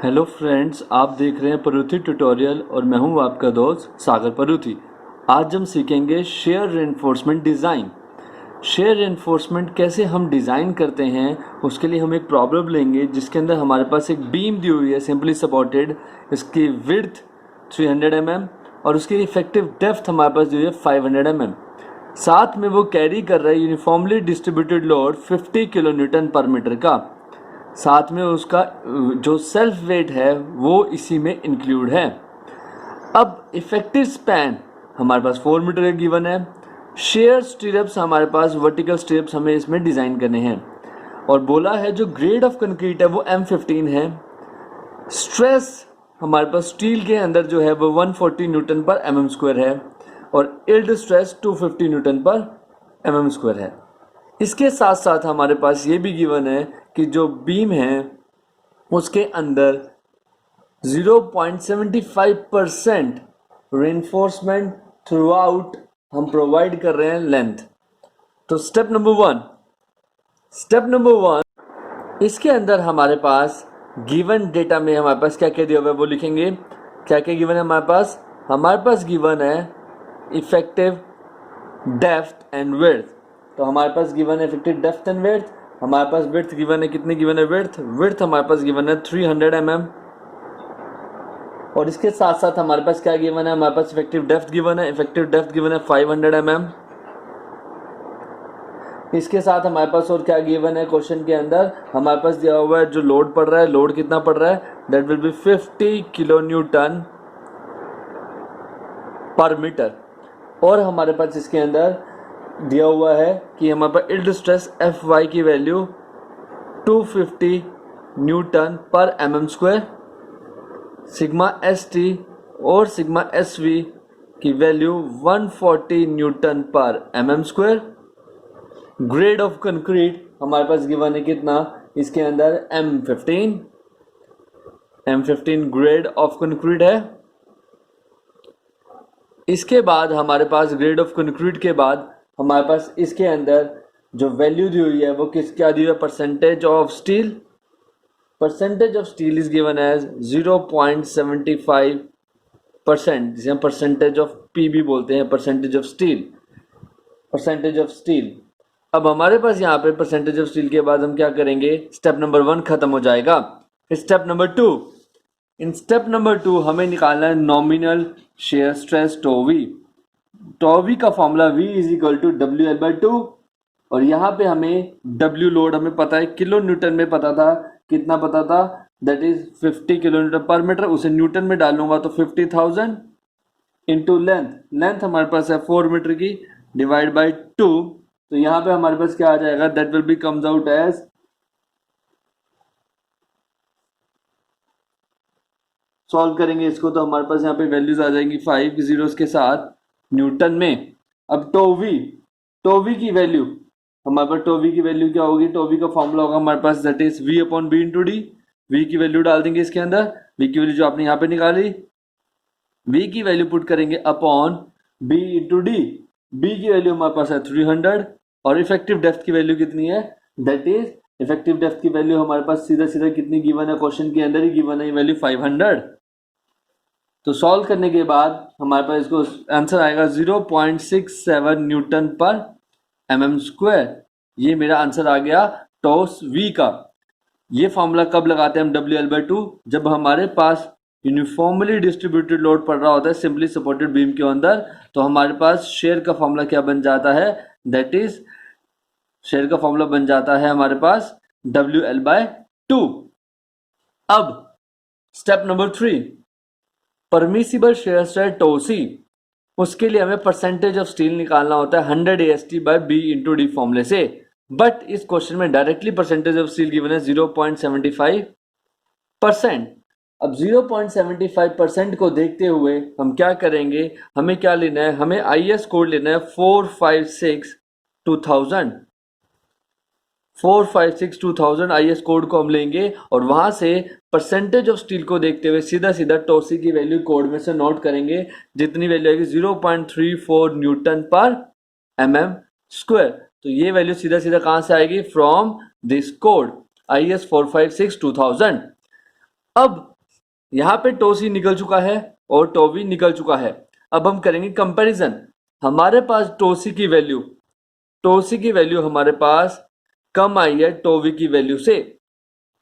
Hello friends, आप देख रहे हैं परुथी ट्यूटोरियल और मैं हूं आपका दोस्त सागर परुथी। आज हम सीखेंगे share reinforcement design. Share reinforcement कैसे हम डिज़ाइन करते हैं, उसके लिए हम एक प्रॉब्लम लेंगे जिसके अंदर हमारे पास एक बीम दी हुई है सिंपली सपोर्टेड। इसकी विड्थ 300 mm और उसकी इफेक्टिव डेप्थ हमारे पास दी हुई है 500 mm। साथ में वो कैरी कर रहा है uniformly distributed load 50 kilo Newton पर मीटर का। साथ में उसका जो सेल्फ वेट है वो इसी में इंक्लूड है। अब इफेक्टिव स्पैन हमारे पास 4 मीटर का गिवन है। शेयर स्टीरअप्स हमारे पास वर्टिकल स्टीरअप्स हमें इसमें डिज़ाइन करने हैं और बोला है जो ग्रेड ऑफ कंक्रीट है वो M15 है। स्ट्रेस हमारे पास स्टील के अंदर जो है वो 140 न्यूटन पर mm² है और yield stress 250 newton per mm² है। इसके साथ साथ हमारे पास ये भी गिवन है कि जो बीम है उसके अंदर 0.75% रेनफोर्समेंट थ्रू आउट हम प्रोवाइड कर रहे हैं लेंथ। तो स्टेप नंबर वन, इसके अंदर हमारे पास गिवन डेटा में हमारे पास क्या क्या दिया हुआ है वो लिखेंगे। क्या क्या गिवन है हमारे पास गिवन है इफेक्टिव डेप्थ एंड विड्थ। तो हमारे पास गिवन है इफेक्टिव डेप्थ एंड विड्थ। हमारे पास विड्थ गिवन है, कितनी गिवन है विड्थ हमारे पास गिवन है 300 mm। और इसके साथ साथ हमारे पास क्या गिवन है, हमारे पास इफेक्टिव डेप्थ गिवन है 500 mm। इसके साथ हमारे पास और क्या गिवन है क्वेश्चन के अंदर, हमारे पास दिया हुआ है जो लोड पड़ रहा है, लोड कितना पड़ रहा है, that will B 50 kilo Newton पर मीटर। और हमारे पास इसके अंदर दिया हुआ है कि हमारे पास इल्ड स्ट्रेस Fy की value 250 newton per mm², sigma St और सिग्मा Sv की value 140 newton per mm²। Grade of concrete हमारे पास गिवन है कितना, इसके अंदर M15 ग्रेड ऑफ कंक्रीट है। इसके बाद हमारे पास ग्रेड ऑफ कंक्रीट के बाद हमारे पास इसके अंदर जो वैल्यू दी हुई है वो क्या दी हुई है, percentage of steel is given as 0.75%, जिसे हम परसेंटेज ऑफ पी भी बोलते हैं, परसेंटेज ऑफ स्टील। अब हमारे पास यहाँ पे परसेंटेज ऑफ स्टील के बाद हम क्या करेंगे, स्टेप नंबर 1 खत्म हो जाएगा। Step number 2, in step number 2 हमें निकालना है नॉमिनल शेयर स्ट्रेस टॉवी का formula V is equal to WL/2। और यहाँ पे हमें W लोड हमें पता है, किलो न्यूटन में पता था, कितना पता था, दैट इज 50 किलो न्यूटन पर मीटर। उसे न्यूटन में डालूंगा तो 50,000 इंटू लेंथ हमारे पास है 4 मीटर की, डिवाइड बाई 2। तो यहाँ पे हमारे पास क्या आ जाएगा, that will be comes out as, solve करेंगे इसको तो हमारे पास यहाँ पे वैल्यूज आ जाएंगी 5 जीरोस के साथ न्यूटन में। अब टोवी की वैल्यू हमारे पास, टोवी की वैल्यू क्या होगी, टोवी का फॉर्मूला होगा हमारे पास that is V/B into D. V की वैल्यू डाल देंगे इसके अंदर, V की वैल्यू जो आपने यहाँ पे निकाली, V की वैल्यू पुट करेंगे upon B into D. B की वैल्यू हमारे पास है 300 और इफेक्टिव डेप्थ की वैल्यू कितनी है, दैट इज इफेक्टिव डेप्थ की वैल्यू हमारे पास सीधा कितनी गिवन है, क्वेश्चन के अंदर ही गिवन है वैल्यू 500। तो सॉल्व करने के बाद हमारे पास इसको आंसर आएगा 0.67 न्यूटन पर mm²। ये मेरा आंसर आ गया टॉस V का। ये फॉर्मूला कब लगाते हैं हम WL/2, जब हमारे पास यूनिफॉर्मली डिस्ट्रीब्यूटेड लोड पड़ रहा होता है सिंपली सपोर्टेड बीम के अंदर। तो हमारे पास शेयर का फॉर्मूला क्या बन जाता है, दैट इज शेयर का फॉर्मूला बन जाता है हमारे पास WL/2। अब step number 3, permissible shear stress tau c, उसके लिए हमें परसेंटेज ऑफ स्टील निकालना होता है 100 AST/B इंटू डी फॉर्मूले से। बट इस क्वेश्चन में directly percentage of steel given है 0.75%। अब 0.75% को देखते हुए हम क्या करेंगे, हमें क्या लेना है, हमें IS कोड लेना है 456/2000 IS कोड को हम लेंगे और वहां से परसेंटेज ऑफ स्टील को देखते हुए सीधा टोसी की वैल्यू कोड में से नोट करेंगे, जितनी वैल्यू आएगी 0.34 न्यूटन पर mm²। तो ये वैल्यू सीधा कहां से आएगी, फ्रॉम दिस कोड IS 456/2000। अब यहाँ पे टो सी निकल चुका है और टो वी निकल चुका है। अब हम करेंगे कंपैरिजन। हमारे पास टो सी की वैल्यू हमारे पास कम आई है टो वी की वैल्यू से।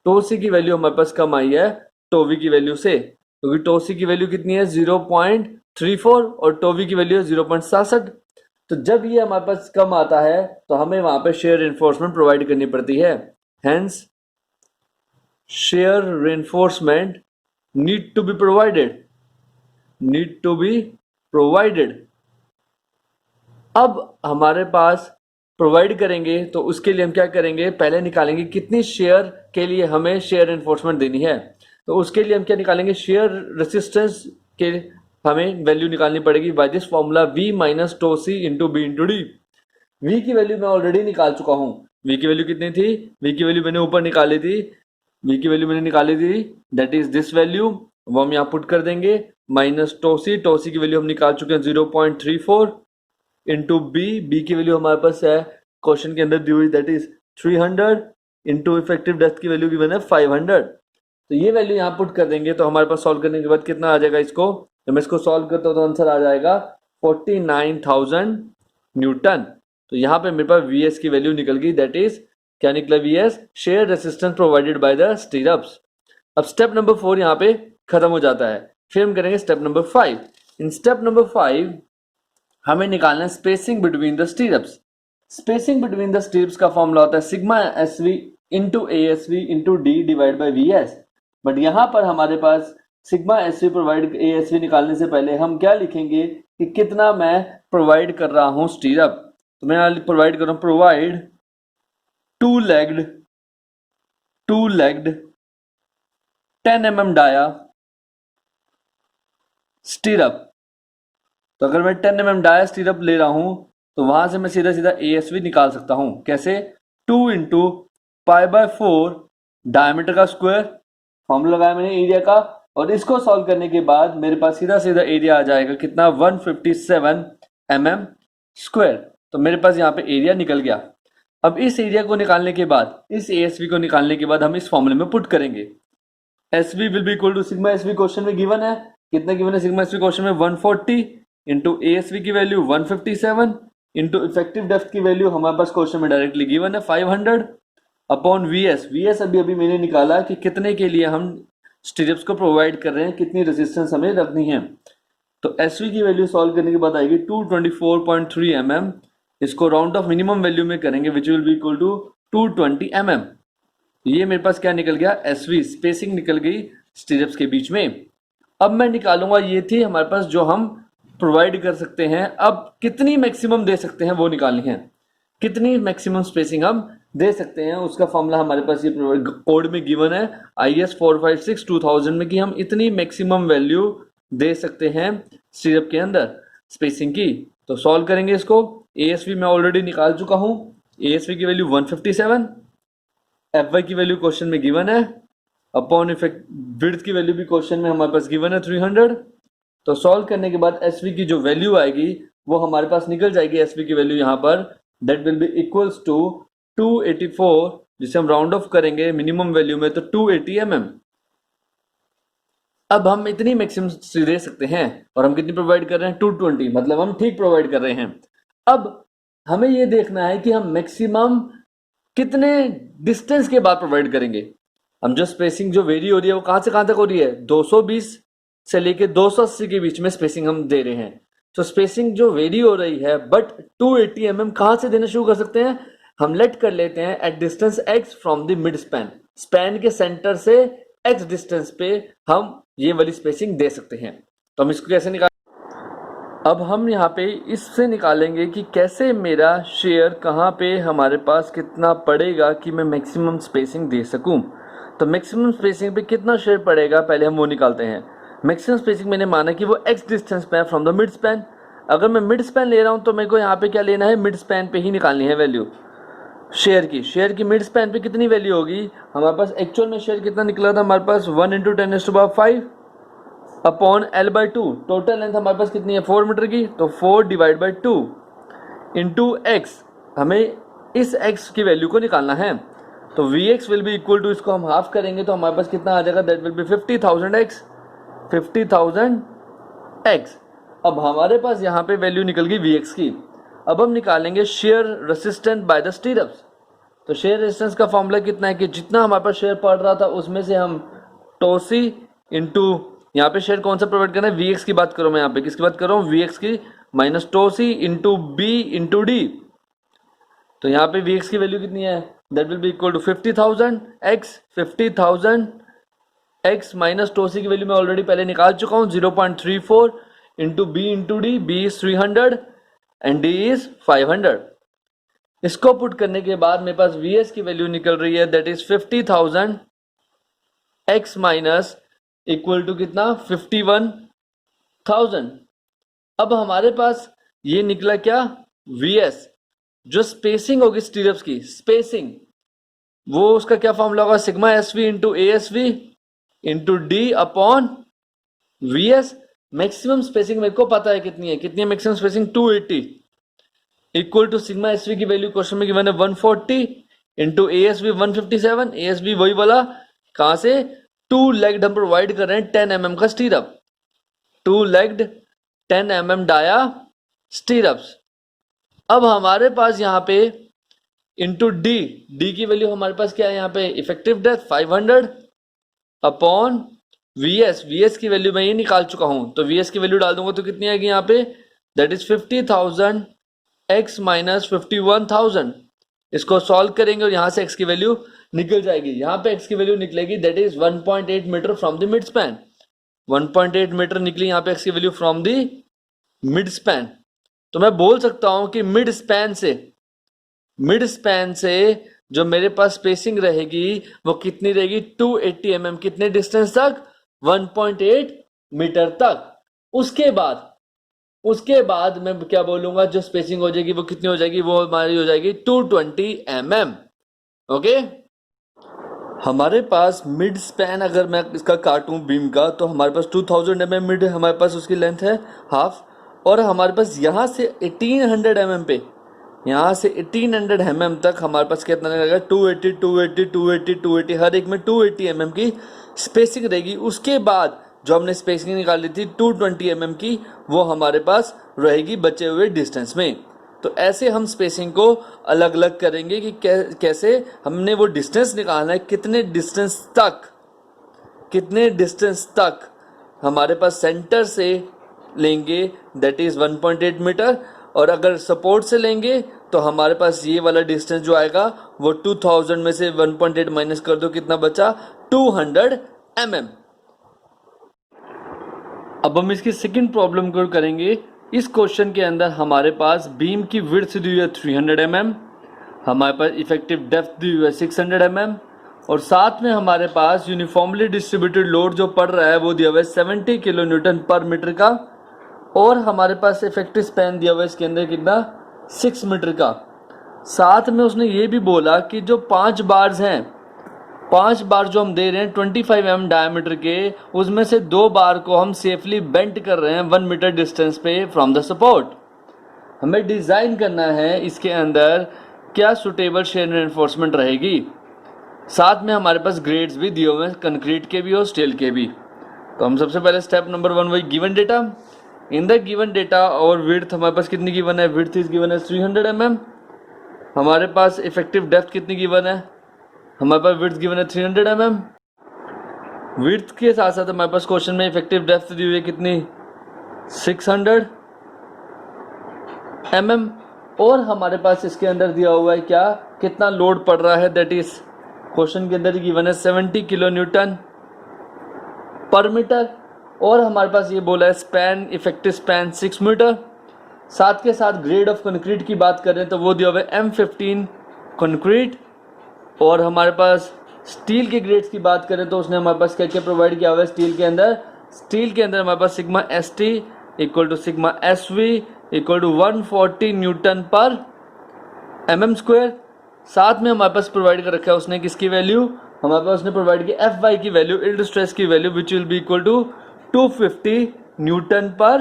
टो सी की वैल्यू हमारे पास कम आई है टो वी की वैल्यू से, क्योंकि टो सी की वैल्यू कितनी है 0.34 और टो वी की वैल्यू है 0.67। तो जब ये हमारे पास कम आता है तो हमें वहां पे शेयर रेनफोर्समेंट प्रोवाइड करनी पड़ती है। Hence shear reinforcement need to be provided. अब हमारे पास प्रोवाइड करेंगे तो उसके लिए हम क्या करेंगे, पहले निकालेंगे कितनी शेयर के लिए हमें शेयर एनफोर्समेंट देनी है। तो उसके लिए हम क्या निकालेंगे, शेयर रेसिस्टेंस के हमें वैल्यू निकालनी पड़ेगी by this formula V minus tau C into B into D. V की वैल्यू मैं ऑलरेडी निकाल चुका हूं। वी की वैल्यू कितनी थी, वी की वैल्यू मैंने ऊपर निकाली थी, वी की वैल्यू मैंने निकाली थी, दैट इज दिस वैल्यू, वो हम यहाँ पुट कर देंगे माइनस टो सी की वैल्यू हम निकाल चुके हैं 0.34 इंटू बी की वैल्यू हमारे पास है क्वेश्चन के अंदर दी हुई, that is 300 into effective depth की वैल्यू गिवन है 500। तो ये वैल्यू यहाँ पुट कर देंगे तो हमारे पास सॉल्व करने के बाद कितना आ जाएगा, इसको जब मैं इसको सॉल्व करता हूँ तो आंसर आ जाएगा 49,000 न्यूटन। तो यहाँ पे मेरे पास वी एस की वैल्यू निकल गई, दैट इज क्या निकला, V S share resistance provided by the स्टीरअप्स। अब स्टेप नंबर 4 यहाँ पे खत्म हो जाता है। फिर हम करेंगे step number 5। In step number 5 हमें निकालना है spacing between the stirrups. Spacing between the stirrups का फॉर्मूला होता है sigma S V into A S V into D divide by V S. But यहाँ पर हमारे पास sigma S V provide A S V निकालने से पहले हम क्या लिखेंगे कि कितना मैं प्रोवाइड कर रहा हूँ स्टीरअप। तो मैं यहाँ प्रोवाइड कर रहा हूँ, provide two legged 10 mm dia stirrup. तो अगर मैं 10 mm डाया स्टीरअप ले रहा हूं तो वहां से मैं सीधा सीधा ASV निकाल सकता हूं। कैसे, 2 इंटू π/4 डायमीटर का स्क्वायर, फॉर्मूला लगाया मैंने एरिया का, और इसको सॉल्व करने के बाद मेरे पास सीधा सीधा एरिया आ जाएगा कितना, 157 mm स्क्वायर। तो मेरे पास यहाँ पे एरिया निकल गया। अब इस एरिया को निकालने के बाद, इस ASV को निकालने के बाद हम इस फॉर्मूले में पुट करेंगे। SV will be equal to sigma SV question में गिवन है, कितना गिवन है सिग्मा SV क्वेश्चन में 140 इंटू ASV की वैल्यू 157 इंटू इफेक्टिव डेप्थ की वैल्यू हमारे पास क्वेश्चन में डायरेक्टली गिवन है 500 अपॉन VS अभी मैंने निकाला कि कितने के लिए हम स्टीरियप्स को प्रोवाइड कर रहे हैं, कितनी रेजिस्टेंस हमें रखनी है। तो SV की वैल्यू सॉल्व करने के बाद आएगी 224.3 mm। इसको राउंड ऑफ मिनिमम वैल्यू में करेंगे which will be equal to 220 mm। ये मेरे पास क्या निकल गया, SV स्पेसिंग निकल गई स्टीरियप्स के बीच में। अब मैं निकालूंगा, ये थी हमारे पास जो हम प्रोवाइड कर सकते हैं। अब कितनी मैक्सिमम दे सकते हैं वो निकालनी है, कितनी मैक्सिमम स्पेसिंग हम दे सकते हैं। उसका फॉर्मूला हमारे पास ये कोड में गिवन है IS 456-2000 में कि हम इतनी मैक्सिमम वैल्यू दे सकते हैं स्टीरियप के अंदर स्पेसिंग की। तो सॉल्व करेंगे इसको। ASV मैं ऑलरेडी निकाल चुका हूं, ASV की वैल्यू 157, FY की वैल्यू क्वेश्चन में गिवन है, अपॉन इफेक्ट विड्थ की वैल्यू भी क्वेश्चन में हमारे पास गिवन है 300। तो सॉल्व करने के बाद SV की जो वैल्यू आएगी वो हमारे पास निकल जाएगी, SV की वैल्यू यहाँ पर that will be equals to 284, जिसे हम राउंड ऑफ करेंगे मिनिमम वैल्यू में तो 280 mm। अब हम इतनी मैक्सिमम दे सकते हैं और हम कितनी प्रोवाइड कर रहे हैं, 220, मतलब हम ठीक प्रोवाइड कर रहे हैं। अब हमें ये देखना है कि हम मैक्सिमम कितने डिस्टेंस के बाद प्रोवाइड करेंगे। हम जो स्पेसिंग जो वेरी हो रही है वो कहां से कहां तक हो रही है, 220 से लेके 280 के बीच में स्पेसिंग हम दे रहे हैं। तो स्पेसिंग जो वेरी हो रही है, बट 280 mm कहां से देना शुरू कर सकते हैं, हम लेट कर लेते हैं at distance x from the mid span, span के सेंटर से x डिस्टेंस पे हम ये वाली स्पेसिंग दे सकते हैं। तो हम इसको कैसे निकाल, अब हम यहाँ पे इससे निकालेंगे कि कैसे मेरा शेयर कहाँ पे हमारे पास कितना पड़ेगा कि मैं मैक्सिमम स्पेसिंग दे सकूं। तो मैक्सिमम स्पेसिंग पे कितना शेयर पड़ेगा पहले हम वो निकालते हैं। मैक्सिमम स्पेसिंग मैंने माना कि वो x डिस्टेंस पे है फ्रॉम द मिड स्पैन। अगर मैं मिड स्पैन ले रहा हूँ तो मेरे को यहाँ पे क्या लेना है, मिड स्पैन पे ही निकालनी है वैल्यू शेयर की मिड स्पैन पे कितनी वैल्यू होगी। हमारे पास एक्चुअल में शेयर कितना निकला था, हमारे पास 1 × 10⁵ अपॉन L/2। टोटल लेंथ हमारे पास कितनी है, 4 मीटर की, तो 4/2 इंटू x, हमें इस x की वैल्यू को निकालना है। तो Vx will be equal to, इसको हम हाफ करेंगे तो हमारे पास कितना आ जाएगा, that will B 50,000 x। 50,000 x. अब हमारे पास यहाँ पे वैल्यू निकल गई वी एक्स की। अब हम निकालेंगे शेयर रेसिस्टेंट बाय द स्टीरअप्स। तो शेयर रेजिस्टेंस का फॉर्मूला कितना है कि जितना हमारे पास शेयर पड़ रहा था उसमें से हम टोसी इंटू, यहाँ पे शेयर कौन सा प्रोवाइड करना है, वी एक्स की बात करो, मैं यहाँ पे किसकी बात कर रहा हूँ, वी एक्स की, minus tau c into B into D. तो यहाँ पे वी एक्स की वैल्यू कितनी है, that will be equal to 50,000 X, 50,000 X minus tau c की वैल्यू मैं ऑलरेडी पहले निकाल चुका हूँ 0.34 into B into D, B is 300 and D is 500। इसको पुट करने के बाद मेरे पास वी एस की वैल्यू निकल रही है, that is 50,000 X minus equal to कितना, 51,000। अब हमारे पास ये निकला क्या, वी एस, जो स्पेसिंग होगी स्टीरअप्स की स्पेसिंग, वो उसका क्या फॉर्मूला होगा, sigma S V into A S V into D upon V S. Maximum spacing मेरे को पता है कितनी है maximum spacing, 280 equal to sigma S V की वैल्यू क्वेश्चन में गिवन है 140 into A S V 157। A S V वही वाला, कहां से, 2 लेग्ड हम प्रोवाइड कर रहे हैं 10 mm का stirrup, 2 legged 10 mm dia stirrups. अब हमारे पास यहाँ पे इंटू डी, डी की वैल्यू हमारे पास क्या है यहाँ पे, effective depth 500 upon V S की वैल्यू मैं ये निकाल चुका हूं, तो वी एस की वैल्यू डाल दूंगा तो कितनी आएगी यहाँ पे, दैट इज 50,000 एक्स माइनस 51,000। इसको सॉल्व करेंगे और यहां से एक्स की वैल्यू निकल जाएगी, यहां पे एक्स की वैल्यू निकलेगी that is 1.8 meter from the mid span, 1.8 meter निकली यहाँ पे एक्स की value from the mid span. तो मैं बोल सकता हूं कि मिड स्पैन से जो मेरे पास स्पेसिंग रहेगी वो कितनी रहेगी, 280 mm, कितने डिस्टेंस तक, 1.8 मीटर तक। उसके बाद मैं क्या बोलूंगा, जो स्पेसिंग हो जाएगी वो कितनी हो जाएगी, वो हमारी हो जाएगी 220 mm। ओके, हमारे पास मिड स्पैन अगर मैं इसका काटूं बीम का, तो हमारे पास 2000 mm मिड, हमारे पास उसकी लेंथ है हाफ, और हमारे पास यहाँ से 1800 mm पे, यहाँ से 1800 mm तक हमारे पास कितना लगेगा, 280 280 280 280, हर एक में 280 mm की स्पेसिंग रहेगी। उसके बाद जो हमने स्पेसिंग निकाली थी 220 mm की, वो हमारे पास रहेगी बचे हुए डिस्टेंस में। तो ऐसे हम स्पेसिंग को अलग अलग करेंगे कि कैसे हमने वो डिस्टेंस निकालना है, कितने डिस्टेंस तक हमारे पास सेंटर से लेंगे, दैट इज 1.8 मीटर, और अगर सपोर्ट से लेंगे तो हमारे पास ये वाला डिस्टेंस जो आएगा वो 2000 में से 1.8 माइनस कर दो, कितना बचा, 200 mm। अब हम इसकी सेकंड प्रॉब्लम को करेंगे। इस क्वेश्चन के अंदर हमारे पास बीम की विड्थ दी हुई है 300 mm, हमारे पास इफेक्टिव डेप्थ दी हुई है 600 mm, और साथ में हमारे पास यूनिफॉर्मली डिस्ट्रीब्यूटेड लोड जो पड़ रहा है वो दिया हुआ है 70 किलो न्यूटन पर मीटर का, और हमारे पास इफेक्टिव स्पैन दिया हुआ है इसके अंदर कितना, 6 मीटर का। साथ में उसने ये भी बोला कि जो 5 बार्स हैं, 5 बार जो हम दे रहे हैं 25 mm डायमीटर के, उसमें से 2 बार को हम सेफली बेंट कर रहे हैं 1 मीटर डिस्टेंस पे फ्रॉम द सपोर्ट। हमें डिज़ाइन करना है इसके अंदर क्या सुटेबल शेयर एनफोर्समेंट रहेगी। साथ में हमारे पास ग्रेड्स भी दिए हुए हैं, कंक्रीट के भी और स्टील के भी। तो हम सबसे पहले स्टेप नंबर 1 वही given data, in the given data और विड्थ हमारे पास कितनी गिवन है, विड्थ इज गिवन है 300 mm, हमारे पास इफेक्टिव डेप्थ कितनी गिवन है, हमारे पास विड्थ गिवन है 300 mm। विड्थ के साथ साथ हमारे पास क्वेश्चन में इफेक्टिव डेप्थ दी हुई है कितनी, 600 mm, और हमारे पास इसके अंदर दिया हुआ है क्या, कितना लोड पड़ रहा है, दैट इज क्वेश्चन के अंदर गिवन है 70 किलो न्यूटन पर मीटर, और हमारे पास ये बोला है स्पैन, इफेक्टिव स्पैन 6 मीटर। साथ के साथ ग्रेड ऑफ कंक्रीट की बात करें तो वो दिया हुआ है M15 कंक्रीट, और हमारे पास स्टील के ग्रेड्स की बात करें तो उसने हमारे पास क्या क्या प्रोवाइड किया हुआ है स्टील के अंदर हमारे पास sigma ST equal to sigma SV equal to 140 newton per mm²। साथ में हमारे पास प्रोवाइड कर रखा है उसने किसकी वैल्यू, हमारे पास उसने प्रोवाइड की Fy की वैल्यू, यील्ड स्ट्रेस की value, which will be equal to 250 newton per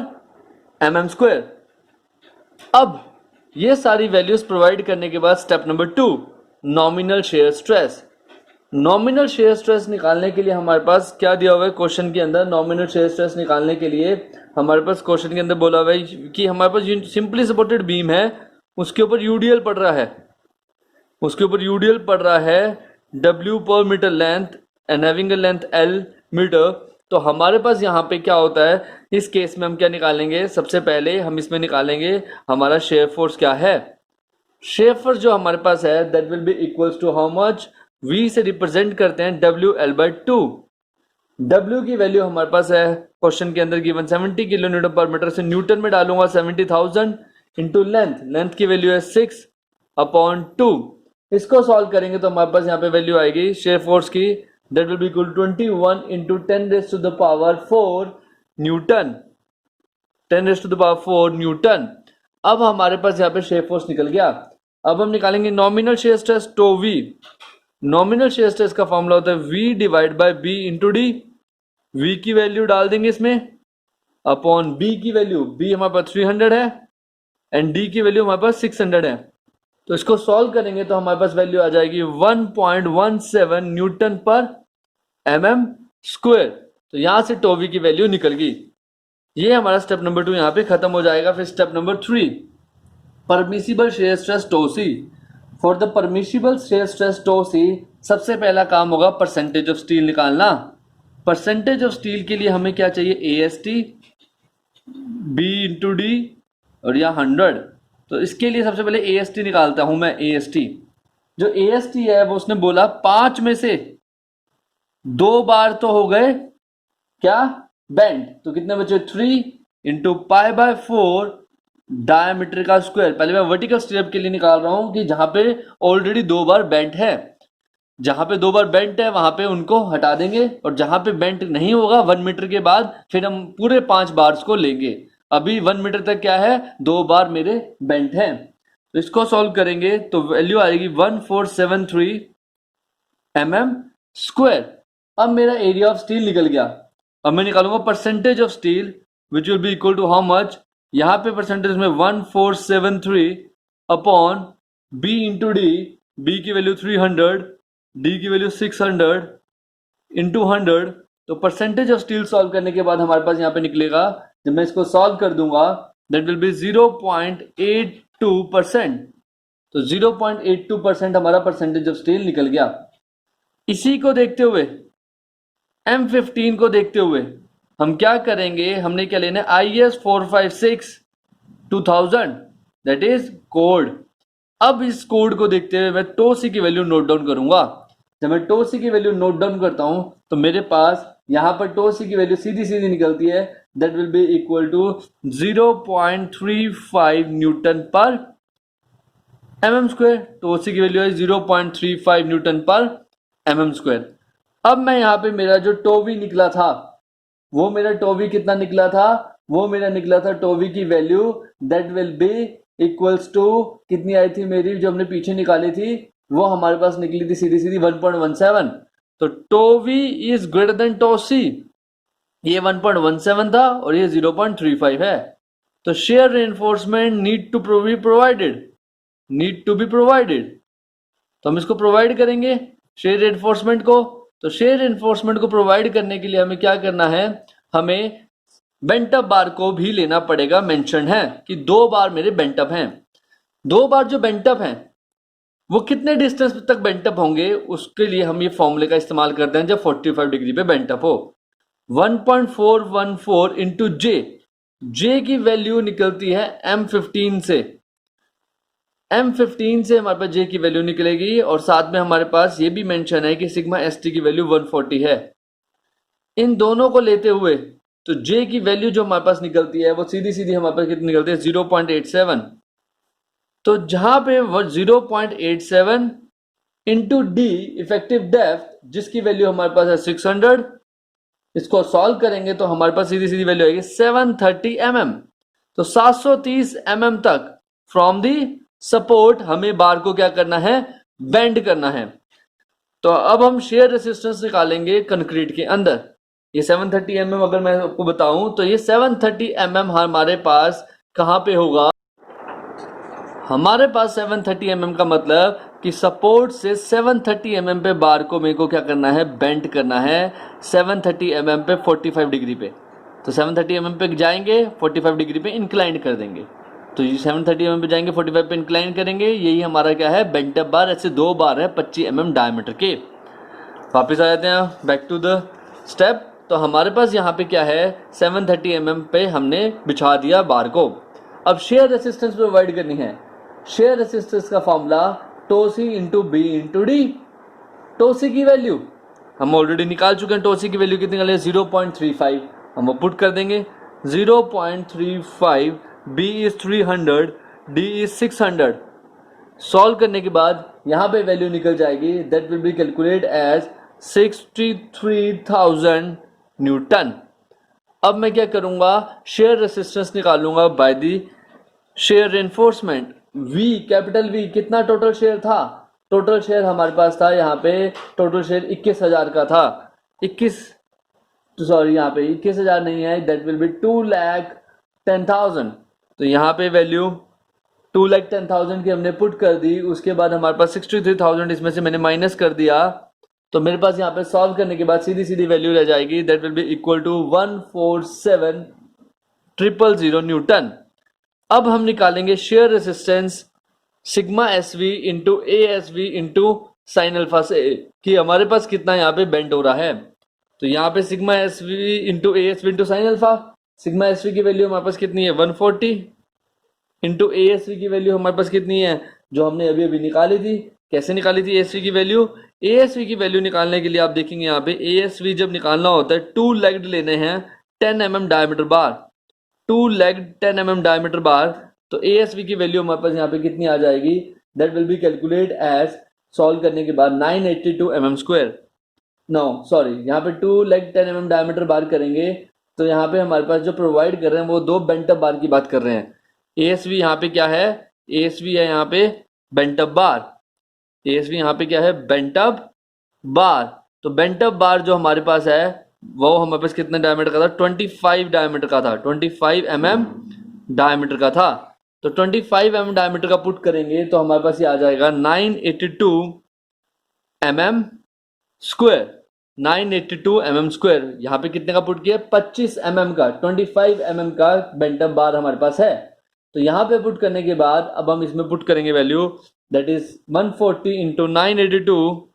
mm²। अब ये सारी वैल्यूज प्रोवाइड करने के बाद step number 2, nominal shear stress. Nominal shear stress निकालने के लिए हमारे पास क्या दिया हुआ है क्वेश्चन के अंदर? नॉमिनल शेयर स्ट्रेस निकालने के लिए हमारे पास क्वेश्चन के अंदर बोला हुआ है कि हमारे पास सिंपली सपोर्टेड बीम है, उसके ऊपर यूडीएल पड़ रहा है, उसके ऊपर यूडीएल पड़ रहा है W per meter length and having a length L meter. तो हमारे पास यहाँ पे क्या होता है, इस केस में हम क्या निकालेंगे? सबसे पहले हम इसमें निकालेंगे हमारा शेयर फोर्स क्या है। शेयर फोर्स जो हमारे पास है that will be equals to how much? V से रिप्रेजेंट करते हैं WL/2। W की वैल्यू हमारे पास है क्वेश्चन के अंदर गिवन 70 किलो न्यूटन पर मीटर, से न्यूटन में डालूंगा 70,000 इंटू लेंथ की वैल्यू है 6/2। इसको सॉल्व करेंगे तो हमारे पास यहाँ पे वैल्यू आएगी शेयर फोर्स की, that will be equal 21 into 10⁴ Newton, 10⁴ Newton. अब हमारे पास यहाँ पे शेयर फोर्स निकल गया। अब हम निकालेंगे nominal shear stress tau V. Nominal shear stress का फॉर्मूला होता है V divide by B into D. V की वैल्यू डाल देंगे इसमें अपॉन B की वैल्यू, B हमारे पास 300 है एंड D की वैल्यू हमारे पास 600 है। तो इसको सॉल्व करेंगे तो हमारे पास वैल्यू आ जाएगी 1.17 न्यूटन पर mm स्क्वायर। तो यहां से टो वी की वैल्यू निकल गई। ये हमारा स्टेप नंबर 2 यहाँ पे खत्म हो जाएगा। फिर step number 3, permissible shear stress tau C. For the permissible shear stress tau C सबसे पहला काम होगा परसेंटेज ऑफ स्टील निकालना। परसेंटेज ऑफ स्टील के लिए हमें क्या चाहिए? AST B इंटू डी और या 100। तो इसके लिए सबसे पहले AST निकालता हूं मैं। AST जो AST है वो उसने बोला 5 में से 2 बार तो हो गए क्या? बेंड। तो कितने बचे? 3 इंटू π/4 डायमीटर का स्क्वायर। पहले मैं वर्टिकल स्टेप के लिए निकाल रहा हूं कि जहां पे ऑलरेडी 2 बार बेंट है, जहां पे 2 बार बेंट है वहां पे उनको हटा देंगे, और जहां पे बेंट नहीं होगा 1 मीटर के बाद फिर हम पूरे 5 बार्स को लेंगे। अभी 1 मीटर तक क्या है? 2 बार मेरे बेंट हैं। तो इसको सॉल्व करेंगे तो वैल्यू आएगी 1473 mm स्क्वायर। अब मेरा एरिया ऑफ स्टील निकल गया। अब मैं निकालूंगा percentage of steel which will be equal to how much? यहाँ पे परसेंटेज में 1473 upon B into D. B की वैल्यू 300, D की वैल्यू 600 इंटू 100। तो परसेंटेज ऑफ स्टील सॉल्व करने के बाद हमारे पास यहाँ पे निकलेगा, जब मैं इसको सॉल्व कर दूंगा दैट विल बी 0.82%। तो 0.82% हमारा परसेंटेज ऑफ स्टील निकल गया। इसी को देखते हुए M15 को देखते हुए हम क्या करेंगे? हमने क्या लेना है? IS 456/2000 that is code. अब इस कोड को देखते हुए मैं टो सी की वैल्यू नोट डाउन करूंगा। जब मैं टो सी की वैल्यू नोट डाउन करता हूं तो मेरे पास यहां पर टो सी की वैल्यू सीधी सीधी निकलती है, that will be equal to 0.35 newton per mm square. Tau C की वैल्यू है 0.35 न्यूटन पर mm स्क्वायर। अब मैं यहाँ पे मेरा जो टोवी निकला था, वो मेरा टोवी कितना निकला था? वो मेरा निकला था टोवी की value that will be equals to, कितनी आई थी मेरी जो हमने पीछे निकाली थी? वो हमारे पास निकली थी सीधी सीधी 1.17। तो tau v is greater than tau C. ये 1.17 था और ये 0.35 है। तो shear reinforcement need to be provided, need to be provided. तो हम इसको प्रोवाइड करेंगे शेयर रेनफोर्समेंट को। तो शेयर रेनफोर्समेंट को प्रोवाइड करने के लिए हमें क्या करना है? हमें बेंटअप बार को भी लेना पड़ेगा। मेंशन है कि 2 बार मेरे बेंटअप हैं। 2 बार जो बेंटअप हैं वो कितने डिस्टेंस तक बेंटअप होंगे? उसके लिए हम ये फॉर्मूले का इस्तेमाल करते हैं जब 45 डिग्री पे बेंटअप हो। 1.414 इंटू जे की वैल्यू निकलती है M15 से। M15 से हमारे पास जे की वैल्यू निकलेगी, और साथ में हमारे पास ये भी मेंशन है कि सिग्मा ST की वैल्यू 140 है। इन दोनों को लेते हुए तो जे की वैल्यू जो हमारे पास निकलती है वो सीधी सीधी हमारे पास कितनी निकलती है? 0.87। तो जहां पे 0.87 इंटू डी इफेक्टिव डेप्थ, जिसकी वैल्यू हमारे पास है 600, इसको सॉल्व करेंगे तो हमारे पास सीधी सीधी वैल्यू आएगी 730 mm। तो 730 mm तक फ्रॉम दी सपोर्ट हमें बार को क्या करना है? बेंड करना है। तो अब हम शेयर रेसिस्टेंस निकालेंगे कंक्रीट के अंदर। ये 730 mm अगर मैं आपको बताऊं तो ये 730 mm हमारे पास कहां पे होगा? हमारे पास 730 mm का मतलब कि सपोर्ट से 730 mm पे बार को मेरे को क्या करना है, बेंड करना है 730 mm पे 45 डिग्री पे। तो 730 mm पे जाएंगे, 45 डिग्री पे इंक्लाइन कर देंगे। तो ये 730 mm पे जाएंगे, 45 पे इंक्लाइन करेंगे, यही हमारा क्या है, बेंट अप बार। ऐसे दो बार है 25 mm डायमीटर के। वापस आ जाते हैं बैक टू द स्टेप। तो हमारे पास यहाँ पे क्या है, 730 mm पे हमने बिछा दिया बार को। अब शेयर रेसिस्टेंस प्रोवाइड करनी है। शेयर रेसिस्टेंस का formula tau C into B into D. Tau C की वैल्यू हम ऑलरेडी निकाल चुके हैं। टो सी की वैल्यू कितनी निकाली है, 0.35। हम वो पुट कर देंगे 0.35, B is 300, D is 600। Solve करने के बाद यहाँ पे वैल्यू निकल जाएगी, that will be calculate as 63,000 newton. अब मैं क्या करूंगा, शेयर रेसिस्टेंस निकालूंगा by the shear reinforcement. V, capital V कितना टोटल शेयर था, टोटल शेयर हमारे पास था यहाँ पे, टोटल शेयर 21,000 का था। 21 सॉरी यहाँ पे 21,000 नहीं है, दैट विल बी 2,10,000। तो यहाँ पे वैल्यू 2,10,000 की हमने पुट कर दी। उसके बाद हमारे पास 63,000 इसमें से मैंने माइनस कर दिया। तो मेरे पास यहाँ पे सॉल्व करने के बाद सीधी सीधी वैल्यू रह जाएगी, that will be equal to 147,000 newton. अब हम निकालेंगे shear resistance sigma S V into A S V into sine alpha से, कि हमारे पास कितना यहाँ पे बेंड हो रहा है। तो यहाँ पे sigma S V into A S V into sine alpha, sigma S V की वैल्यू हमारे पास कितनी है 140, इंटू ए एस वी की वैल्यू हमारे पास कितनी है, जो हमने अभी अभी निकाली थी। कैसे निकाली थी ए एस वी की वैल्यू, ए एस वी की वैल्यू निकालने के लिए आप देखेंगे यहाँ पे ए एस वी जब निकालना होता है, टू लेग्ड लेने हैं 10 mm diameter bar, two legged 10 mm diameter bar. तो ए एस वी की वैल्यू हमारे पास यहाँ पे कितनी आ जाएगी, that will be calculate as, solve करने के बाद 982 mm स्क्वायर। नो सॉरी, यहाँ पे टू लेग 10 mm डायमीटर बार करेंगे तो यहाँ पे हमारे पास जो प्रोवाइड कर रहे हैं वो दो बेंट अप बार की बात कर रहे हैं। एएसवी यहाँ पे क्या है, एएसवी है यहाँ पे बेंट अप बार, एएसवी यहाँ पे क्या है बेंट अप बार। तो बेंट अप बार जो हमारे पास है वो हमारे पास कितने डायमीटर का था, 25 डायमीटर का था, 25 mm डायमीटर का था। तो 25 mm डायमीटर का पुट करेंगे तो हमारे पास ये आ जाएगा 982 mm स्क्वायर, 982 mm स्क्वायर। यहाँ पे कितने का पुट किया, 25 mm का, 25 mm का बेंट अप बार हमारे पास है। तो यहाँ पे पुट करने के बाद अब हम इसमें पुट करेंगे value, that is 140 into 982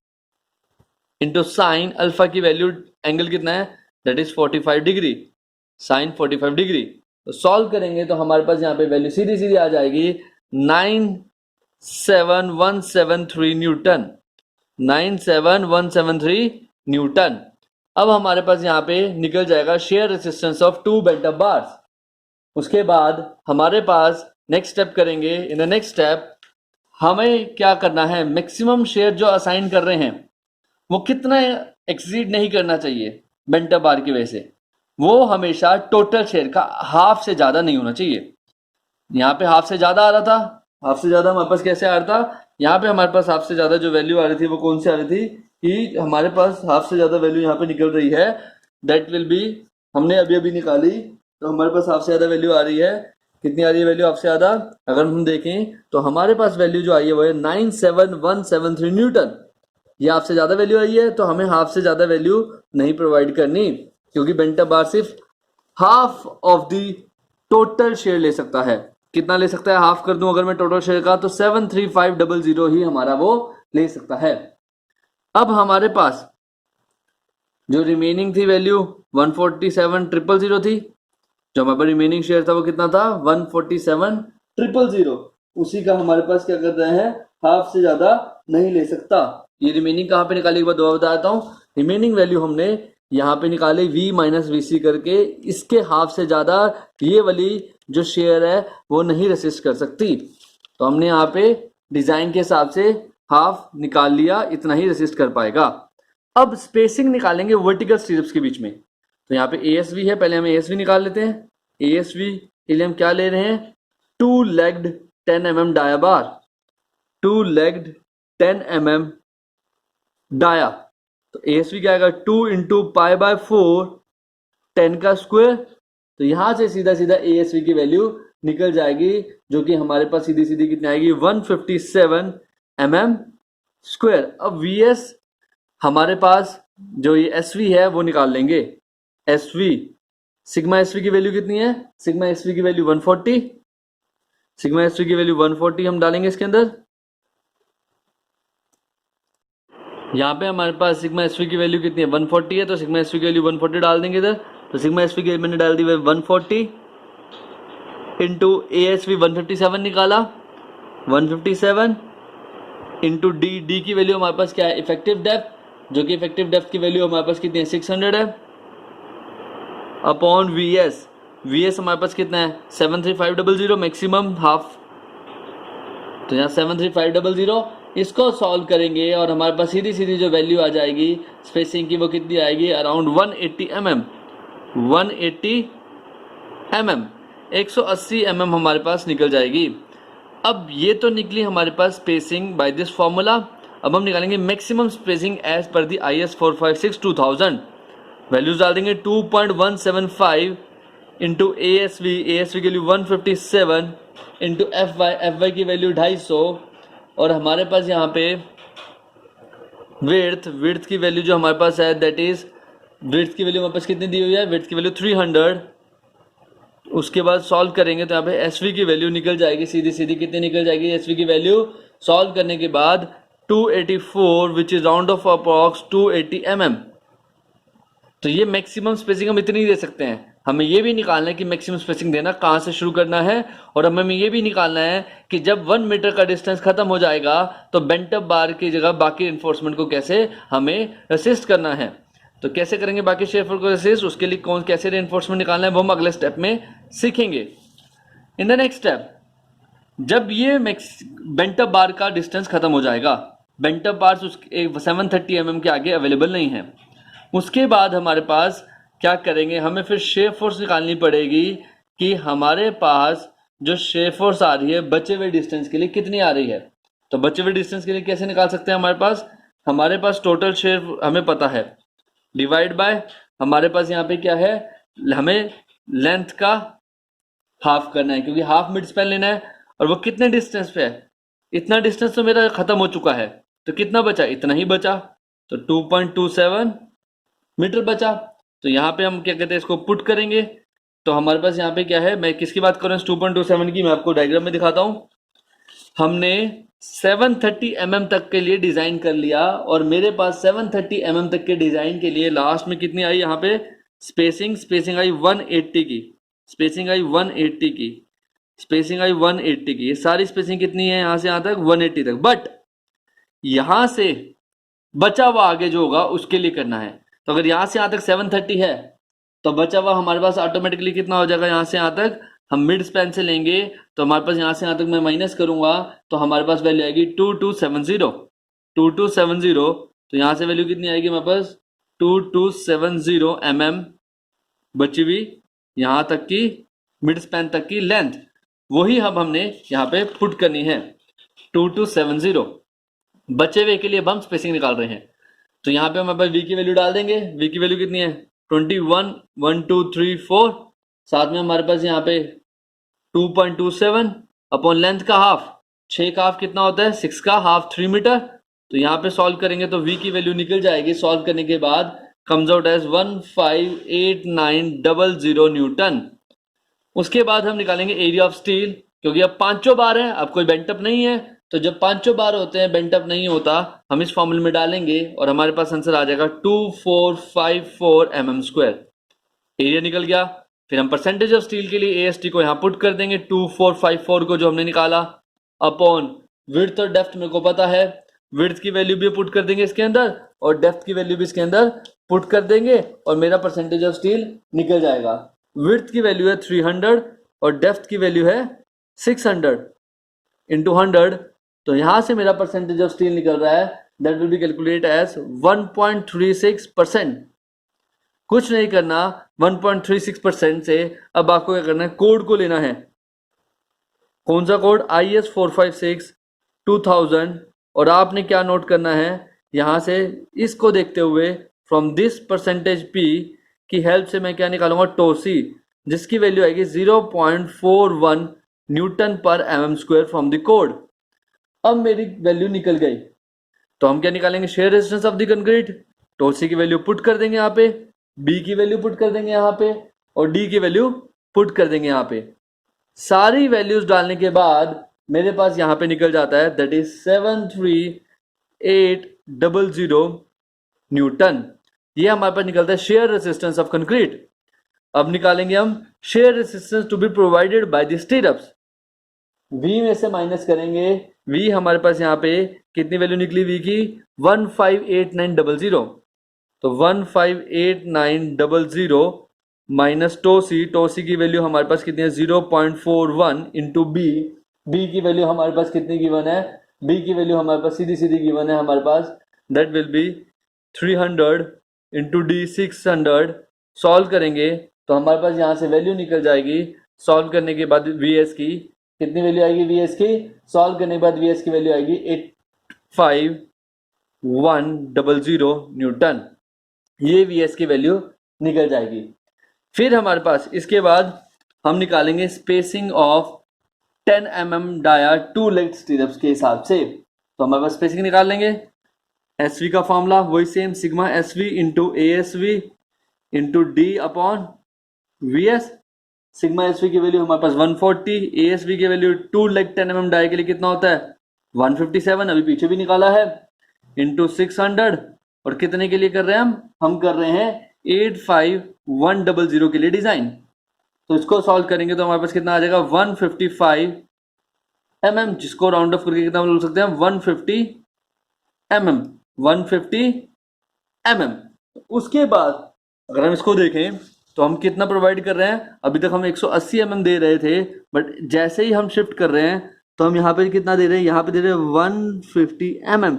into sine alpha की वैल्यू, एंगल कितना है, that is 45 degree, sine 45 degree. तो सॉल्व करेंगे तो हमारे पास यहाँ पे वैल्यू सीधी सीधी आ जाएगी 97173 न्यूटन, 97173 न्यूटन। अब हमारे पास यहाँ पे निकल जाएगा shear resistance of two bent up bars. उसके बाद हमारे पास नेक्स्ट स्टेप करेंगे, इन द नेक्स्ट स्टेप हमें क्या करना है, मैक्सिमम शेयर जो असाइन कर रहे हैं वो कितना एक्सीड नहीं करना चाहिए बेंट अप बार की वजह से, वो हमेशा टोटल शेयर का हाफ से ज्यादा नहीं होना चाहिए। यहाँ पे हाफ से ज्यादा आ रहा था, हाफ से ज्यादा हमारे पास कैसे आ रहा था, यहाँ पे हमारे पास हाफ से ज्यादा जो वैल्यू आ रही थी वो कौन सी आ रही थी, कि हमारे पास हाफ से ज्यादा वैल्यू यहाँ पे निकल रही है, दैट विल बी, हमने अभी अभी निकाली तो हमारे पास हाफ से ज्यादा वैल्यू आ रही है। कितनी आ रही है वैल्यू हाफ से ज्यादा, अगर हम देखें तो हमारे पास वैल्यू जो आई है वो है 97173 न्यूटन। ये हाफ से ज्यादा वैल्यू आई है तो हमें हाफ से ज्यादा वैल्यू नहीं प्रोवाइड करनी, क्योंकि बेंट अप बार सिर्फ half of the total share ले सकता है। कितना ले सकता है, हाफ कर दूं अगर मैं टोटल शेयर का तो 73500 ही हमारा वो ले सकता है। अब हमारे पास जो रिमेनिंग थी वैल्यू 147,000 थी, जो हमारे पास रिमेनिंग शेयर था वो कितना था 147,000, उसी का हमारे पास क्या कर रहे हैं, हाफ से ज्यादा नहीं ले सकता। ये रिमेनिंग कहाँ पे निकाली एक बार दोबारा बताता हूँ, रिमेनिंग वैल्यू हमने यहाँ पे निकाले V माइनस VC करके, इसके हाफ से ज्यादा ये वाली जो शेयर है वो नहीं रेसिस्ट कर सकती। तो हमने यहाँ पे डिजाइन के हिसाब से हाफ निकाल लिया, इतना ही रेसिस्ट कर पाएगा। अब स्पेसिंग निकालेंगे वर्टिकल स्टीरिप्स के बीच में। तो यहाँ पे ASV है, पहले हम ASV निकाल लेते हैं। ASV के लिए हम क्या ले रहे हैं, to legged 10 mm dia bar, two legged 10 mm dia. तो ASV क्या आएगा 2 इंटू पाई बाय 4 10 का स्क्वायर। तो यहां से सीधा सीधा ASV की वैल्यू निकल जाएगी, जो कि हमारे पास सीधी सीधी कितनी आएगी 157 mm स्क्वायर। अब वी एस हमारे पास जो ये एस वी है वो निकाल लेंगे। S we, sigma S V की वैल्यू कितनी है? सिग्मा एस वी की वैल्यू 140, सिग्मा एस वी की वैल्यू 140 हम डालेंगे इसके अंदर। यहाँ पे हमारे पास सिग्मा एस वी की वैल्यू कितनी है? 140 है, तो सिग्मा एस वी की वैल्यू 140 डाल देंगे इधर। तो सिग्मा एस वी की मैंने डाल दी 140 इंटू ए एस वी 157 निकाला, 157 इंटू डी, डी की वैल्यू हमारे पास क्या है? इफेक्टिव डेप्थ, जो कि इफेक्टिव डेप्थ की वैल्यू हमारे पास कितनी है? 600 है, upon V S, V S हमारे पास कितना है? 73500 मैक्सिमम हाफ, तो यहाँ 73500 इसको सॉल्व करेंगे और हमारे पास सीधी सीधी जो वैल्यू आ जाएगी स्पेसिंग की वो कितनी आएगी? अराउंड 180 mm, 180 mm, 180 mm हमारे पास निकल जाएगी। अब ये तो निकली हमारे पास स्पेसिंग बाय दिस फॉर्मूला। अब हम निकालेंगे maximum spacing as per the IS 456-2000। Values डाल देंगे 2.175 इंटू ASV, ASV की वैल्यू 157 इंटू FY, FY की वैल्यू 250, और हमारे पास यहाँ पे विड्थ, विड्थ की वैल्यू जो हमारे पास है दैट इज, विड्थ की वैल्यू हमारे पास कितनी दी हुई है? विड्थ की वैल्यू 300। उसके बाद सॉल्व करेंगे तो यहाँ पे एसवी की वैल्यू निकल जाएगी सीधी सीधी, कितनी निकल जाएगी एसवी की वैल्यू सॉल्व करने के बाद? 284 which is round of approx 280 mm। तो ये मैक्सिमम स्पेसिंग हम इतनी दे सकते हैं। हमें ये भी निकालना है कि मैक्सिमम स्पेसिंग देना कहाँ से शुरू करना है, और हमें ये भी निकालना है कि जब 1 मीटर का डिस्टेंस खत्म हो जाएगा तो बेंटअप बार की जगह बाकी इन्फोर्समेंट को कैसे हमें रेसिस्ट करना है। तो कैसे करेंगे बाकी शेयरफोर्स को रेसिस्ट, उसके लिए कौन कैसे रेनफोर्समेंट निकालना है वो हम अगले स्टेप में सीखेंगे। इन द नेक्स्ट स्टेप, जब ये बेंटअप बार का डिस्टेंस खत्म हो जाएगा, बेंटअप बार 730 mm के आगे अवेलेबल नहीं है, उसके बाद हमारे पास क्या करेंगे? हमें फिर शेयर फोर्स निकालनी पड़ेगी कि हमारे पास जो शेयर फोर्स आ रही है बचे हुए डिस्टेंस के लिए कितनी आ रही है। तो बचे हुए डिस्टेंस के लिए कैसे निकाल सकते हैं? हमारे पास टोटल शेयर हमें पता है, डिवाइड बाय हमारे पास यहाँ पे क्या है, हमें लेंथ का हाफ करना है, क्योंकि हाफ मिड स्पैन लेना है, और वो कितने डिस्टेंस पे है? इतना डिस्टेंस तो मेरा खत्म हो चुका है, तो कितना बचा? इतना ही बचा, तो 2.27 मीटर बचा। तो यहाँ पे हम क्या कहते हैं, इसको पुट करेंगे। तो हमारे पास यहाँ पे क्या है, मैं किसकी बात कर रहा हूँ? 2.27 की। मैं आपको डायग्राम में दिखाता हूँ। हमने 730 mm तक के लिए डिजाइन कर लिया, और मेरे पास 730 mm तक के डिजाइन के लिए लास्ट में कितनी आई? यहाँ पे स्पेसिंग आई 180 की, स्पेसिंग आई 180 की, स्पेसिंग आई 180 की। ये सारी स्पेसिंग कितनी है? यहाँ से यहाँ तक 180 तक। बट यहाँ से बचा हुआ आगे जो होगा उसके लिए करना है। तो अगर यहाँ से यहाँ तक 730 है तो बचा हुआ हमारे पास ऑटोमेटिकली कितना हो जाएगा? यहाँ से यहाँ तक हम मिड स्पैन से लेंगे, तो हमारे पास यहाँ से यहाँ तक मैं माइनस करूंगा तो हमारे पास वैल्यू आएगी 2270, 2270। तो यहाँ से वैल्यू कितनी आएगी हमारे पास? 2270 mm बची हुई यहाँ तक की मिड स्पैन तक की लेंथ, वही अब हमने यहाँ पे पुट करनी है। 2270 बचे हुए के लिए अब हम स्पेसिंग निकाल रहे हैं। तो यहाँ पे हमारे पास v की वैल्यू डाल देंगे। v की वैल्यू कितनी है? 21, 1, 2, 3, 4। साथ में हमारे पास यहाँ पे 2.27 अपॉन लेंथ का हाफ, 6 का हाफ कितना होता है? 6 का हाफ 3 मीटर। तो यहाँ पे सॉल्व करेंगे तो v की वैल्यू निकल जाएगी। सॉल्व करने के बाद कम्स आउट एज 158900 न्यूटन। उसके बाद हम निकालेंगे एरिया ऑफ स्टील, क्योंकि अब पांचों बार है, अब कोई बेंटअप नहीं है। तो जब पांचों बार होते हैं, बेंटअप नहीं होता, हम इस फॉर्मूले में डालेंगे और हमारे पास आंसर आ जाएगा 2454 mm स्क्वायर। एरिया निकल गया। फिर हम परसेंटेज ऑफ स्टील के लिए AST को यहाँ पुट कर देंगे, 2454 को जो हमने निकाला, अपॉन विड्थ और डेप्थ मेरे को पता है, विड्थ की वैल्यू भी पुट कर देंगे इसके अंदर और डेप्थ की वैल्यू भी इसके अंदर पुट कर देंगे, और मेरा परसेंटेज ऑफ स्टील निकल जाएगा। विड्थ की वैल्यू है 300 और डेप्थ की वैल्यू है 600 इंटू 100। तो यहां से मेरा परसेंटेज ऑफ स्टील निकल रहा है, that will be calculate as 1.36%। कुछ नहीं करना, 1.36% से अब आपको क्या करना है, कोड को लेना है। कौन सा कोड? IS 456-2000। और आपने क्या नोट करना है, यहां से इसको देखते हुए फ्रॉम दिस परसेंटेज P की हेल्प से मैं क्या निकालूंगा? टोसी, जिसकी वैल्यू आएगी 0.41 Newton per mm square from the code. अब मेरी वैल्यू निकल गई। तो हम क्या निकालेंगे, share resistance of the concrete. तो सी की वैल्यू पुट कर देंगे यहाँ पे, बी की वैल्यू पुट कर देंगे यहाँ पे, और डी की वैल्यू पुट कर देंगे यहाँ पे। सारी वैल्यूज डालने के बाद मेरे पास यहाँ पे निकल जाता है दैट इज 73800 न्यूटन। ये हमारे पास निकलता है शेयर रेजिस्टेंस ऑफ कंक्रीट। अब निकालेंगे हम shear resistance to be provided by the stirrups. V में से माइनस करेंगे, V हमारे पास यहाँ पे कितनी वैल्यू निकली V की, 158900। तो 158900 माइनस टो सी की वैल्यू हमारे पास कितनी है, 0.41 इंटू बी। बी की वैल्यू हमारे पास कितनी गिवन है, बी की वैल्यू हमारे पास सीधी सीधी गिवन है हमारे पास, that will be 300 into D 600। Solve करेंगे तो हमारे पास यहाँ से वैल्यू निकल जाएगी। सॉल्व करने के बाद वी एस की कितनी वैल्यू आएगी, वी एस की सॉल्व करने के बाद वी एस की वैल्यू आएगी 85100 न्यूटन। ये वी एस की वैल्यू निकल जाएगी। फिर हमारे पास इसके बाद हम निकालेंगे spacing of 10 mm dia 2 leg stirrups के हिसाब से। तो हमारे पास स्पेसिंग निकाल लेंगे, एस वी का फॉर्मूला वही same, sigma S V into A S V into D upon V S. Sigma S V की वैल्यू हमारे पास 140, ए एस वी की वैल्यू 2 लेग 10 mm डाई के लिए कितना होता है 157, अभी पीछे भी निकाला है, इंटू 600। और कितने के लिए कर रहे हैं हम कर रहे हैं 85100 के लिए डिजाइन। तो इसको सॉल्व करेंगे तो हमारे पास कितना आ जाएगा 155 mm, जिसको राउंड ऑफ करके कितना बोल सकते हैं 150 mm, 150 mm। उसके बाद अगर हम इसको देखें तो हम कितना प्रोवाइड कर रहे हैं, अभी तक हम 180 mm दे रहे थे, बट जैसे ही हम शिफ्ट कर रहे हैं तो हम यहाँ पे कितना दे रहे हैं, यहाँ पे दे रहे हैं 150 mm,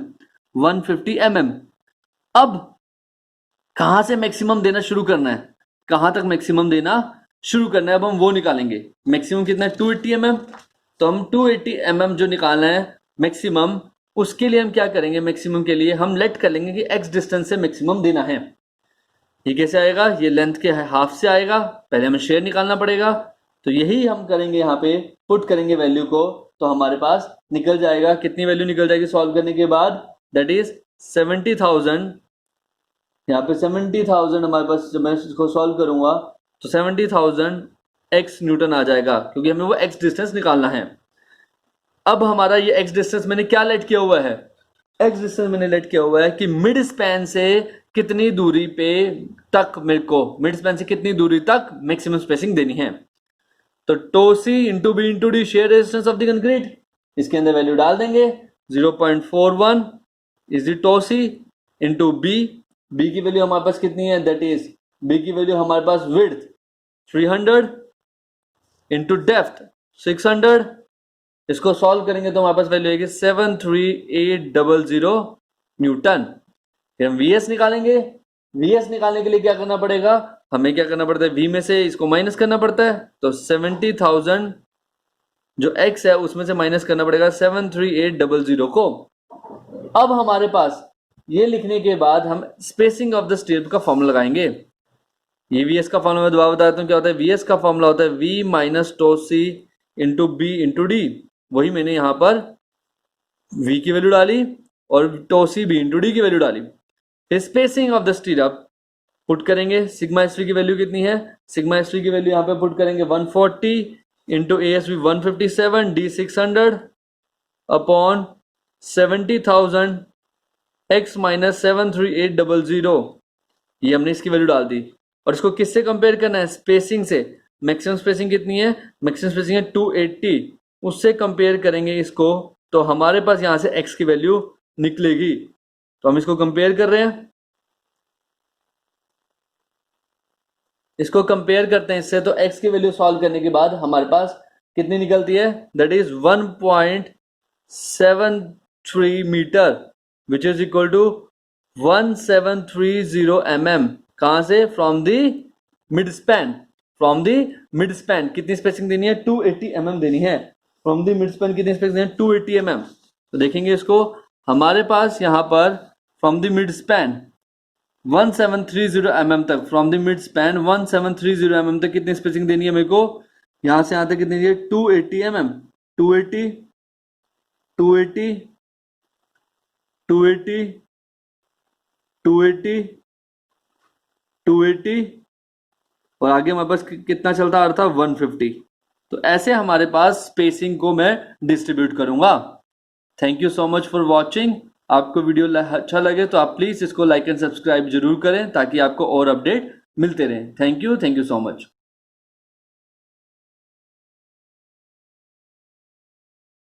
150 mm। अब कहाँ से मैक्सिमम देना शुरू करना है, कहाँ तक मैक्सिमम देना शुरू करना है, अब हम वो निकालेंगे। मैक्सिमम कितना है 280 mm। तो हम 280 mm जो निकालना है मैक्सिमम, उसके लिए हम क्या करेंगे, मैक्सिमम के लिए हम लेट कर लेंगे कि x डिस्टेंस से मैक्सिमम देना है। ये कैसे आएगा, ये लेंथ के हाफ से आएगा, पहले हमें शेयर निकालना पड़ेगा। तो यही हम करेंगे, यहाँ पे पुट करेंगे वैल्यू को, तो हमारे पास निकल जाएगा, कितनी वैल्यू निकल जाएगी सॉल्व करने के बाद, दैट इज 70,000। यहाँ पे 70,000 हमारे पास, जब मैं इसको सॉल्व करूंगा तो 70,000 x न्यूटन आ जाएगा, क्योंकि हमें वो x डिस्टेंस निकालना है। अब हमारा ये x डिस्टेंस मैंने क्या लेट किया हुआ है, x डिस्टेंस मैंने लेट किया हुआ है कि मिड स्पैन से कितनी दूरी पे तक मेरे को, मिड स्पैन से कितनी दूरी तक मैक्सिमम स्पेसिंग देनी है। तो tau C into B into D shear resistance of the concrete, इसके अंदर वैल्यू डाल देंगे 0.41 is the tau C into B. B की वैल्यू हमारे पास कितनी है, दैट इज बी की वैल्यू हमारे पास विड्थ 300 इंटू डेप्थ 600। इसको सॉल्व करेंगे तो हमारे पास वैल्यू आएगी 73800 न्यूटन। फिर हम वीएस निकालेंगे। वीएस निकालने के लिए क्या करना पड़ेगा, हमें क्या करना पड़ता है, वी में से इसको माइनस करना पड़ता है। तो 70,000 जो x है उसमें से माइनस करना पड़ेगा 73800 को। अब हमारे पास ये लिखने के बाद हम स्पेसिंग ऑफ द स्ट्रिप का फॉर्मूला लगाएंगे। ये वीएस का फॉर्मूला मैं दोबारा बताता हूँ क्या होता है। वीएस का फॉर्मूला होता है V minus tau C into B into D. वही मैंने यहाँ पर v की वैल्यू डाली और tau C B into D की वैल्यू डाली। फिर spacing of the stirrup put करेंगे, सिग्मा एस की वैल्यू कितनी है, सिग्मा एस की वैल्यू यहाँ पे पुट करेंगे 140 into A S V 157 D 600 upon 70,000 x minus 73800। ये हमने इसकी वैल्यू डाल दी। और इसको किससे कंपेयर करना है, स्पेसिंग से। मैक्सिमम स्पेसिंग कितनी है, मैक्सिमम स्पेसिंग है 280, उससे कंपेयर करेंगे इसको तो हमारे पास यहाँ से x की वैल्यू निकलेगी। तो हम इसको कंपेयर कर रहे हैं, इसको कंपेयर करते हैं इससे। तो x की वैल्यू सॉल्व करने के बाद हमारे पास कितनी निकलती है, that is 1.73 meter which is equal to 1730 mm। कहां से, from the mid span, from the mid span कितनी स्पेसिंग देनी है 280 mm देनी है। फ्रॉम द मिड स्पैन कितनी स्पेसिंग देनी है 280 mm। तो देखेंगे इसको, हमारे पास यहाँ पर from the mid span 1730 mm तक, from the mid span 1730 mm तक कितनी स्पेसिंग देनी है मेरे को, यहां से यहां तक कितनी है 280 mm, 280 280, 280, 280 और आगे हमारे पास कितना चलता आ रहा था 150। तो ऐसे हमारे पास स्पेसिंग को मैं डिस्ट्रीब्यूट करूंगा। Thank you so much for watching. आपको वीडियो अच्छा लगे तो आप प्लीज इसको लाइक एंड सब्सक्राइब जरूर करें ताकि आपको और अपडेट मिलते रहें। Thank you so much.